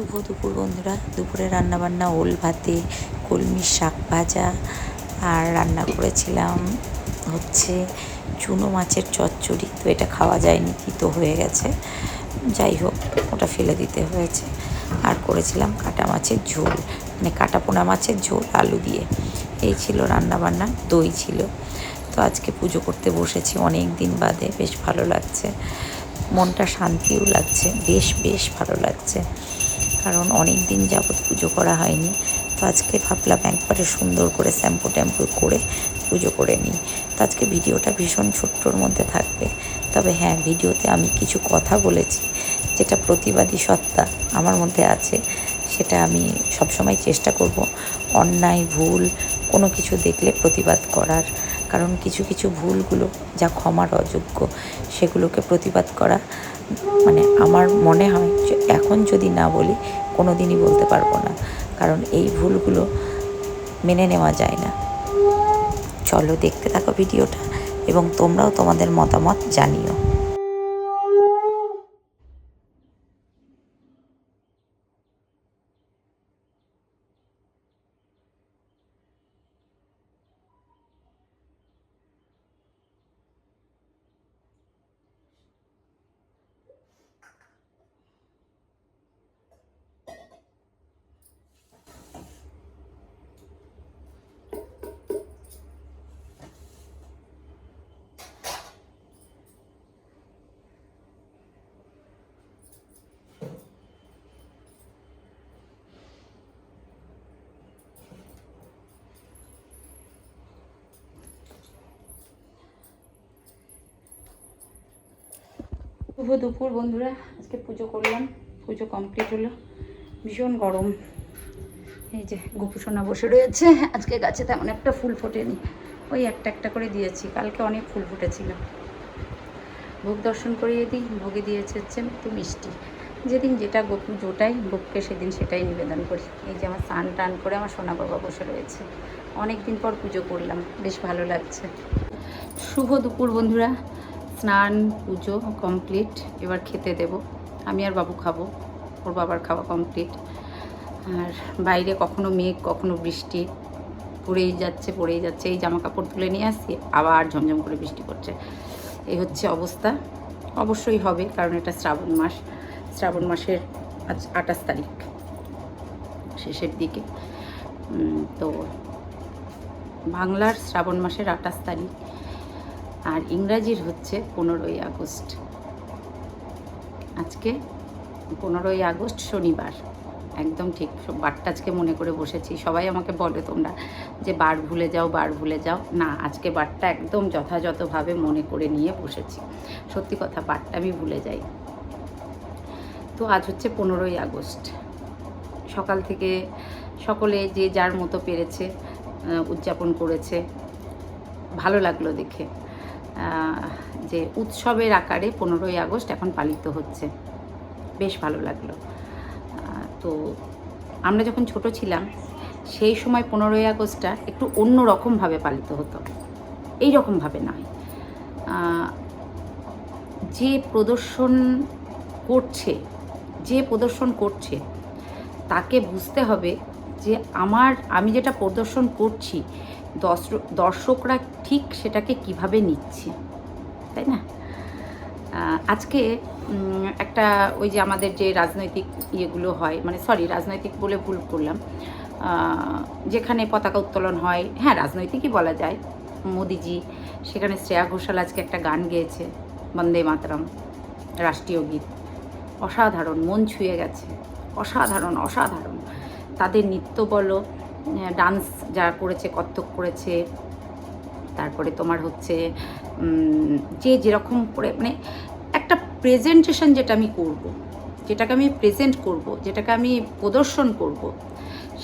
শুভ দুপুর বন্ধুরা। দুপুরে রান্নাবান্না ওল ভাতে, কলমির শাক ভাজা, আর রান্না করেছিলাম হচ্ছে চুনো মাছের চচ্চড়ি। তো এটা খাওয়া যায়নি, তিতো হয়ে গেছে, যাই হোক ওটা ফেলে দিতে হয়েছে। আর করেছিলাম কাটা মাছের ঝোল, মানে কাটা পোনা মাছের ঝোল আলু দিয়ে। এই ছিল রান্নাবান্না, দই ছিল। তো আজকে পুজো করতে বসেছি অনেক দিন বাদে, বেশ ভালো লাগছে, মনটা শান্তিও লাগছে, বেশ ভালো লাগছে, কারণ অনেক দিন যাবৎ পুজো করা হয়নি। তো আজকে ভাবলাম একবারে সুন্দর করে শ্যাম্পু ট্যাম্পু করে পুজো করে নিই। তো আজকে ভিডিওটা ভীষণ ছোট্টর মধ্যে থাকবে, তবে হ্যাঁ, ভিডিওতে আমি কিছু কথা বলেছি যেটা প্রতিবাদী সত্তা আমার মধ্যে আছে, সেটা আমি সবসময় চেষ্টা করব অন্যায় ভুল কোনো কিছু দেখলে প্রতিবাদ করার। কারণ কিছু ভুলগুলো যা ক্ষমার অযোগ্য, সেগুলোকে প্রতিবাদ করা মানে আমার মনে হয় যে এখন যদি না বলি কোনো দিনই বলতে পারবো না, কারণ এই ভুলগুলো মেনে নেওয়া যায় না। চলো দেখতে থাকো ভিডিওটা, এবং তোমরাও তোমাদের মতামত জানিও। শুভ দুপুর বন্ধুরা। আজকে পুজো করলাম, পুজো কমপ্লিট হলো। ভীষণ গরম। এই যে গোপুসোনা বসে রয়েছে। আজকে গাছে তেমন একটা ফুল ফোটেনি, ওই একটা করে দিয়েছি, কালকে অনেক ফুল ফুটেছিল। ভোগ দর্শন করিয়ে দিই। ভোগে দিয়েছে হচ্ছে একটু মিষ্টি, যেদিন যেটা গোপু জোটাই গোপকে সেদিন সেটাই নিবেদন করি। এই যে আমার স্নান টান করে আমার সোনা বাবা বসে রয়েছে, অনেক দিন পর পুজো করলাম, বেশ ভালো লাগছে। শুভ দুপুর বন্ধুরা। স্নান পুজো কমপ্লিট, এবার খেতে দেব। আমি আর বাবু খাবো, ওর বাবার খাওয়া কমপ্লিট। আর বাইরে কখনো মেঘ কখনো বৃষ্টি, পড়েই যাচ্ছে। এই জামা কাপড় তুলে নিয়ে আসছি, আবার ঝমঝম করে বৃষ্টি পড়ছে। এই হচ্ছে অবস্থা। অবশ্যই হবে, কারণ এটা শ্রাবণ মাস। শ্রাবণ মাসের আজ 28 তারিখ, শেষের দিকে। তো বাংলার শ্রাবণ মাসের 28 তারিখ, আর ইংরাজির হচ্ছে 15ই আগস্ট। আজকে 15ই আগস্ট শনিবার, একদম ঠিক। বারটা আজকে মনে করে বসেছি। সবাই আমাকে বলে তোমরা যে বার ভুলে যাও। না, আজকে বারটা একদম যথাযথভাবে মনে করে নিয়ে বসেছি। সত্যি কথা, বারটা আমি ভুলে যাই। তো আজ হচ্ছে 15ই আগস্ট। সকাল থেকে সকলে যে যার মতো পেরেছে উদযাপন করেছে। ভালো লাগলো দেখে যে উৎসবের আকারে 15ই আগস্ট এখন পালিত হচ্ছে, বেশ ভালো লাগলো। তো আমরা যখন ছোট ছিলাম সেই সময় 15ই আগস্টটা একটু অন্য রকমভাবে পালিত হতো, এই রকমভাবে নয়। যে প্রদর্শন করছে তাকে বুঝতে হবে যে আমি যেটা প্রদর্শন করছি দর্শকরা ঠিক সেটাকে কিভাবে নিচ্ছে, তাই না? আজকে একটা ওই যে আমাদের যে রাজনৈতিক ইয়েগুলো হয়, মানে রাজনৈতিক বলে ভুল করলাম, যেখানে পতাকা উত্তোলন হয়, হ্যাঁ রাজনৈতিকই বলা যায়, মোদিজি, সেখানে শ্রেয়া ঘোষাল আজকে একটা গান গেয়েছে, বন্দে মাতরম, রাষ্ট্রীয় গীত। অসাধারণ, মন ছুঁয়ে গেছে, অসাধারণ। তাদের নৃত্য বলো, ডান্স যারা করেছে, কত্থক করেছে, তারপরে তোমার হচ্ছে যে যেরকম করে, মানে একটা প্রেজেন্টেশন যেটাকে আমি প্রেজেন্ট করব, যেটাকে আমি প্রদর্শন করব,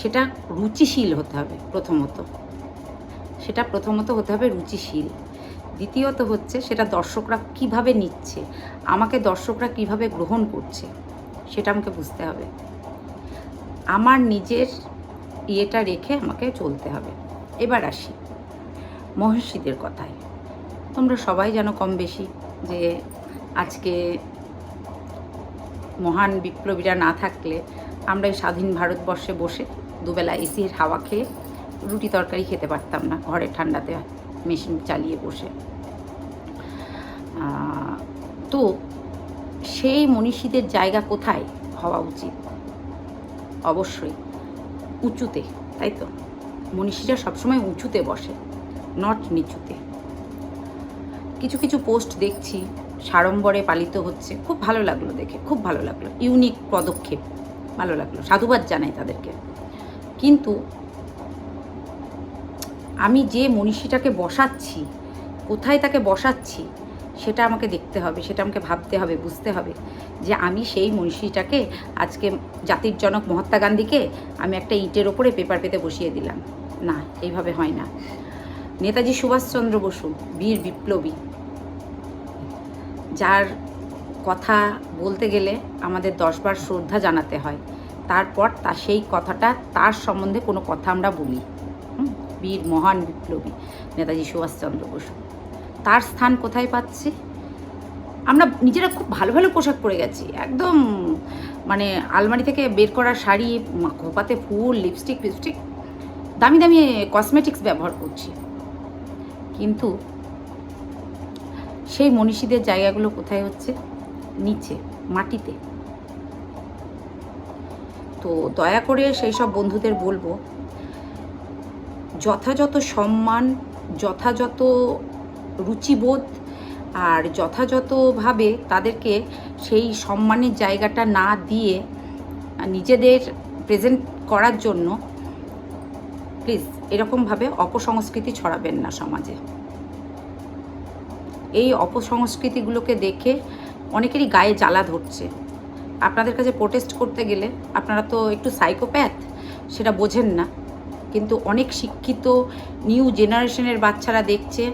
সেটা রুচিশীল হতে হবে প্রথমত হতে হবে রুচিশীল। দ্বিতীয়ত হচ্ছে সেটা দর্শকরা কিভাবে নিচ্ছে, আমাকে দর্শকরা কিভাবে গ্রহণ করছে, সেটা আমাকে বুঝতে হবে। আমার নিজের ইয়েটা রেখে আমাকে চলতে হবে। এবার আসি মহর্ষিদের কথায়। তোমরা সবাই জানো কম বেশি যে আজকে মহান বিপ্লবীরা না থাকলে আমরা এই স্বাধীন ভারতবর্ষে বসে দুবেলা এসির হাওয়া খেয়ে রুটি তরকারি খেতে পারতাম না ঘরের ঠান্ডাতে মেশিন চালিয়ে বসে। তো সেই মনীষীদের জায়গা কোথায় হওয়া উচিত? অবশ্যই উঁচুতে, তাই তো? মনীষীরা সবসময় উঁচুতে বসে, নট নিচুতে। কিছু কিছু পোস্ট দেখছি সাড়ম্বরে পালিত হচ্ছে, খুব ভালো লাগলো দেখে, খুব ভালো লাগলো, ইউনিক পদক্ষেপ, ভালো লাগলো, সাধুবাদ জানাই তাদেরকে। কিন্তু আমি যে মনীষীটাকে বসাচ্ছি, কোথায় তাকে বসাচ্ছি, সেটা আমাকে দেখতে হবে, সেটা আমাকে ভাবতে হবে, বুঝতে হবে যে আমি সেই মনীষীটাকে আজকে জাতির জনক মহাত্মা গান্ধীকে আমি একটা ইটের ওপরে পেপার পেতে বসিয়ে দিলাম না, এইভাবে হয় না। নেতাজি সুভাষচন্দ্র বসু, বীর বিপ্লবী, যার কথা বলতে গেলে আমাদের 10 বার শ্রদ্ধা জানাতে হয়, তারপর সেই কথাটা, তার সম্বন্ধে কোনো কথা আমরা বলি। বীর মহান বিপ্লবী নেতাজি সুভাষচন্দ্র বসু, তার স্থান কোথায় পাচ্ছে? আমরা নিজেরা খুব ভালো ভালো পোশাক পরে গেছি, একদম মানে আলমারি থেকে বের করা শাড়ি, খোপাতে ফুল, লিপস্টিক ফিপস্টিক, দামি দামি কসমেটিক্স ব্যবহার করছি, কিন্তু সেই মনীষীদের জায়গাগুলো কোথায় হচ্ছে? নিচে, মাটিতে। তো দয়া করে সেই সব বন্ধুদের বলবো, যথাযথ সম্মান, যথাযথ রুচিবোধ আর যথাযথভাবে তাদেরকে সেই সম্মানের জায়গাটা না দিয়ে নিজেদের প্রেজেন্ট করার জন্য প্লিজ এরকমভাবে অপসংস্কৃতি ছড়াবেন না সমাজে। এই অপসংস্কৃতিগুলোকে দেখে অনেকেরই গায়ে জ্বালা ধরছে। আপনাদের কাছে প্রোটেস্ট করতে গেলে আপনারা তো একটু সাইকোপ্যাথ, সেটা বোঝেন না, কিন্তু অনেক শিক্ষিত নিউ জেনারেশনের বাচ্চারা দেখছে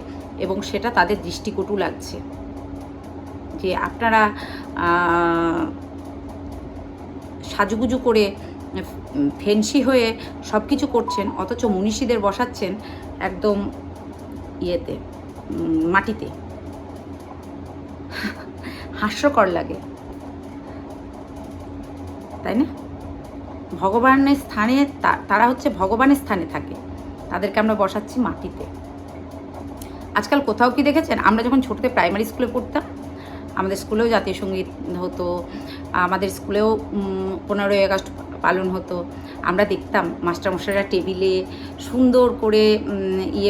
এবং সেটা তাদের দৃষ্টিকটু লাগছে যে আপনারা সাজুগুজু করে ফেন্সি হয়ে সব কিছু করছেন, অথচ মনীষীদের বসাচ্ছেন একদম ইয়েতে, মাটিতে। হাস্যকর লাগে, তাই না? ভগবানের স্থানে, তারা হচ্ছে ভগবানের স্থানে থাকে, তাদেরকে আমরা বসাচ্ছি মাটিতে। আজকাল কোথাও কি দেখেছেন? আমরা যখন ছোটতে প্রাইমারি স্কুলে পড়তাম, আমাদের স্কুলেও জাতীয় সঙ্গীত হতো, আমাদের স্কুলেও 15ই আগস্ট পালন হতো, আমরা দেখতাম মাস্টারমশাইরা টেবিলে সুন্দর করে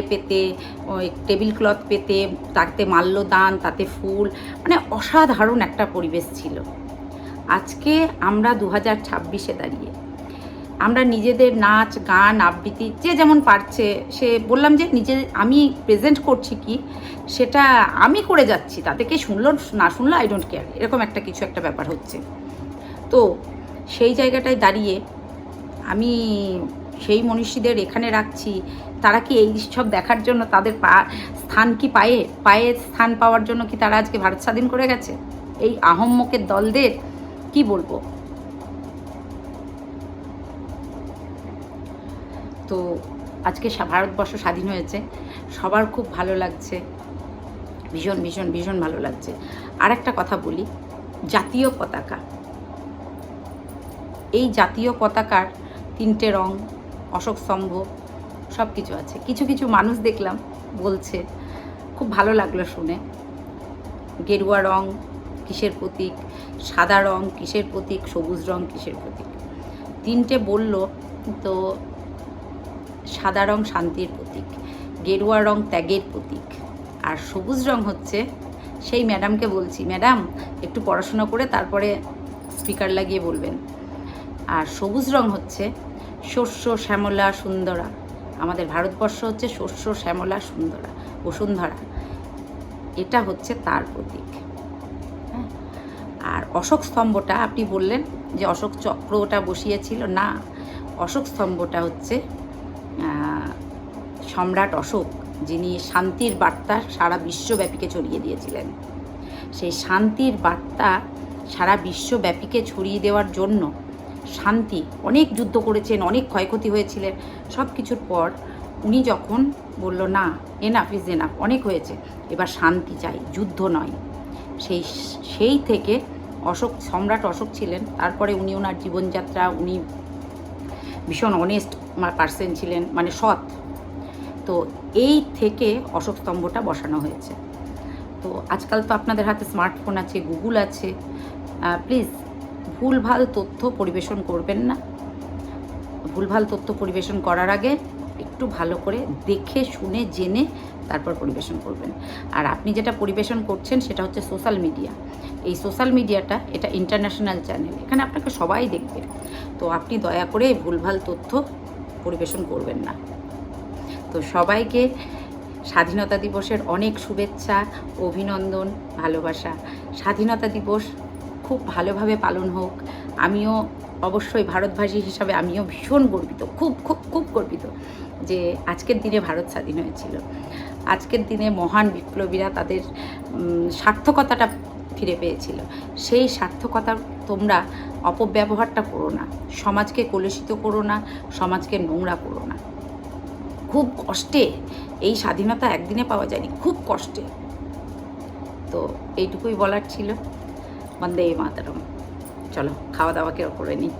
পেতে, ওই টেবিল ক্লথ পেতে, তাতে মাল্যদান, তাতে ফুল, মানে অসাধারণ একটা পরিবেশ ছিল। আজকে আমরা 2026-এ দাঁড়িয়ে আমরা নিজেদের নাচ গান আবৃত্তি যে যেমন পারছে, সে বললাম যে আমি প্রেজেন্ট করছি কি সেটা আমি করে যাচ্ছি, তাতে কে শুনলো না শুনলো আই ডোন্ট কেয়ার, এরকম একটা কিছু একটা ব্যাপার হচ্ছে। তো সেই জায়গাটায় দাঁড়িয়ে আমি সেই মনীষীদের এখানে রাখছি, তারা কি এই সব দেখার জন্য, তাদের স্থান কি পায়ে স্থান পাওয়ার জন্য কি তারা আজকে ভারত স্বাধীন করে গেছে? এই আহম্মকের দলদের কি বলবো? তো আজকে ভারতবর্ষ স্বাধীন হয়েছে, সবার খুব ভালো লাগছে, ভীষণ ভীষণ ভীষণ ভালো লাগছে। আর একটা কথা বলি, জাতীয় পতাকা, এই জাতীয় পতাকার 3টে রং, অশোক স্তম্ভ, সব কিছু আছে। কিছু কিছু মানুষ দেখলাম বলছে, খুব ভালো লাগলো শুনে, গেরুয়া রং কিসের প্রতীক, সাদা রং কিসের প্রতীক, সবুজ রং কিসের প্রতীক। 3টে বলল, তো সাদা রং শান্তির প্রতীক, গেরুয়া রং ত্যাগের প্রতীক, আর সবুজ রং হচ্ছে, সেই ম্যাডামকে বলছি, ম্যাডাম একটু পড়াশোনা করে তারপরে স্পিকার লাগিয়ে বলবেন, আর সবুজ রং হচ্ছে শস্য শ্যামলা সুন্দরা। আমাদের ভারতবর্ষ হচ্ছে শস্য শ্যামলা সুন্দরা, বসুন্ধরা, এটা হচ্ছে তার প্রতীক। হ্যাঁ, আর অশোক স্তম্ভটা আপনি বললেন যে অশোক চক্রটা বসিয়েছিল, না, অশোক স্তম্ভটা হচ্ছে সম্রাট অশোক, যিনি শান্তির বার্তা সারা বিশ্বব্যাপীকে ছড়িয়ে দিয়েছিলেন। সেই শান্তির বার্তা সারা বিশ্বব্যাপীকে ছড়িয়ে দেওয়ার জন্য শান্তি, অনেক যুদ্ধ করেছেন, অনেক ক্ষয়ক্ষতি হয়েছিলেন, সব কিছুর পর উনি যখন বলল না, এনাফ ইজ এনাফ, অনেক হয়েছে, এবার শান্তি চাই, যুদ্ধ নয়, সেই থেকে সম্রাট অশোক ছিলেন, তারপরে উনি ওনার জীবনযাত্রা, উনি ভীষণ অনেস্ট পার্সন ছিলেন, মানে সৎ। তো এই থেকে অশোক স্তম্ভটা বসানো হয়েছে। তো আজকাল তো আপনাদের হাতে স্মার্টফোন আছে, গুগল আছে, প্লিজ ভুলভাল তথ্য পরিবেশন করবেন না। ভুলভাল তথ্য পরিবেশন করার আগে একটু ভালো করে দেখে শুনে জেনে তারপর পরিবেশন করবেন। আর আপনি যেটা পরিবেশন করছেন সেটা হচ্ছে সোশ্যাল মিডিয়া। এই সোশ্যাল মিডিয়াটা এটা ইন্টারন্যাশনাল চ্যানেল, এখানে আপনাকে সবাই দেখবে। তো আপনি দয়া করে ভুলভাল তথ্য পরিবেশন করবেন না। তো সবাইকে স্বাধীনতা দিবসের অনেক শুভেচ্ছা, অভিনন্দন, ভালোবাসা। স্বাধীনতা দিবস খুব ভালোভাবে পালন হোক। আমিও অবশ্যই ভারতবাসী হিসাবে আমিও ভীষণ গর্বিত, খুব খুব খুব গর্বিত যে আজকের দিনে ভারত স্বাধীন হয়েছিল। আজকের দিনে মহান বিপ্লবীরা তাদের সার্থকতাটা ফিরে পেয়েছিল। সেই সার্থকতার তোমরা অপব্যবহারটা করো না, সমাজকে কলুষিত করো না, সমাজকে নোংরা করো না। খুব কষ্টে এই স্বাধীনতা একদিনে পাওয়া যায়নি, খুব কষ্টে। তো এইটুকুই বলার ছিল। বন্দে মাতরম। চলো খাওয়া দাওয়া করে নিই।